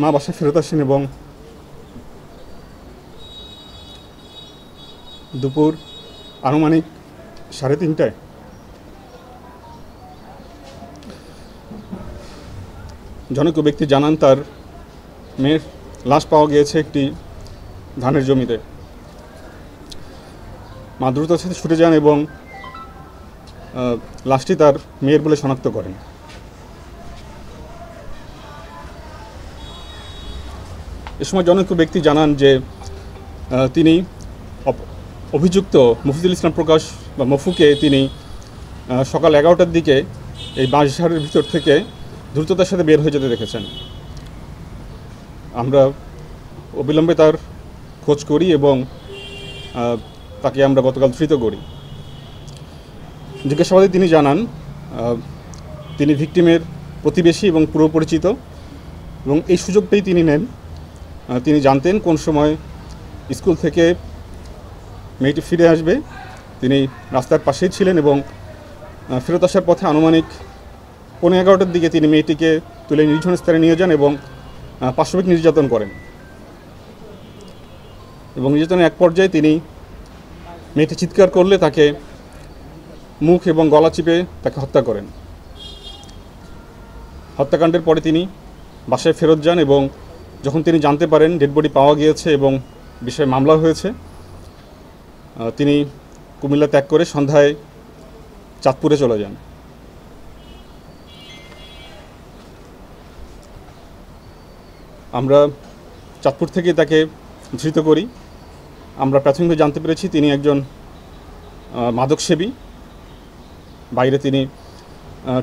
মা বাসায় ফেরত আসেন এবং দুপুর আনুমানিক 3:30টায় জনৈক ব্যক্তি জানান তার মেয়ের লাশ পাওয়া গিয়েছে একটি ধানের জমিতে। মা দ্রুততার সাথে ছুটে যান এবং লাশটি তার মেয়ের বলে শনাক্ত করেন। এ সময় জনৈক ব্যক্তি জানান যে তিনি অভিযুক্ত মফিজুল ইসলাম প্রকাশ বা মফুকে তিনি সকাল 11টার দিকে এই বাঁশঝাড়ের ভিতর থেকে দ্রুততার সাথে বের হয়ে যেতে দেখেছেন। আমরা অবিলম্বে তার খোঁজ করি এবং তাকে আমরা গতকাল ধৃত করি। জিজ্ঞাসাবাদে তিনি জানান তিনি ভিকটিমের প্রতিবেশী এবং পুরো পরিচিত এবং এই সুযোগটাই তিনি নেন। তিনি জানতেন কোন সময় স্কুল থেকে মেয়েটি ফিরে আসবে। তিনি রাস্তার পাশেই ছিলেন এবং ফেরত আসার পথে আনুমানিক 11:15টার দিকে তিনি মেয়েটিকে তুলে নির্জন স্থানে নিয়ে যান এবং পাশবিক নির্যাতন করেন এবং নির্যাতনের এক পর্যায়ে তিনি মেয়েটি চিৎকার করলে তাকে মুখ এবং গলা চিপে তাকে হত্যা করেন। হত্যাকাণ্ডের পরে তিনি বাসায় ফেরত যান এবং যখন তিনি জানতে পারেন ডেড বডি পাওয়া গিয়েছে এবং বিষয়ে মামলা হয়েছে, তিনি কুমিল্লা ত্যাগ করে সন্ধ্যায় চাঁদপুরে চলে যান। আমরা চাঁদপুর থেকে তাকে ধৃত করি। আমরা প্রাথমিকভাবে জানতে পেরেছি তিনি একজন মাদকসেবী। বাইরে তিনি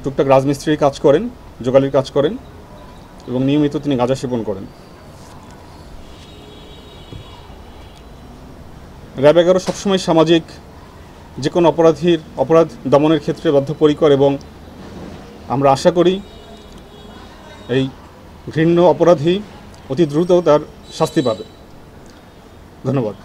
টুকটাক রাজমিস্ত্রির কাজ করেন, জোগালির কাজ করেন এবং নিয়মিত তিনি গাঁজা সেবন করেন। র্যাব 11 সবসময় সামাজিক যে কোনো অপরাধ দমনের ক্ষেত্রে বদ্ধপরিকর এবং আমরা আশা করি এই ঘৃণ্য অপরাধী অতি দ্রুত তার শাস্তি পাবে। ধন্যবাদ।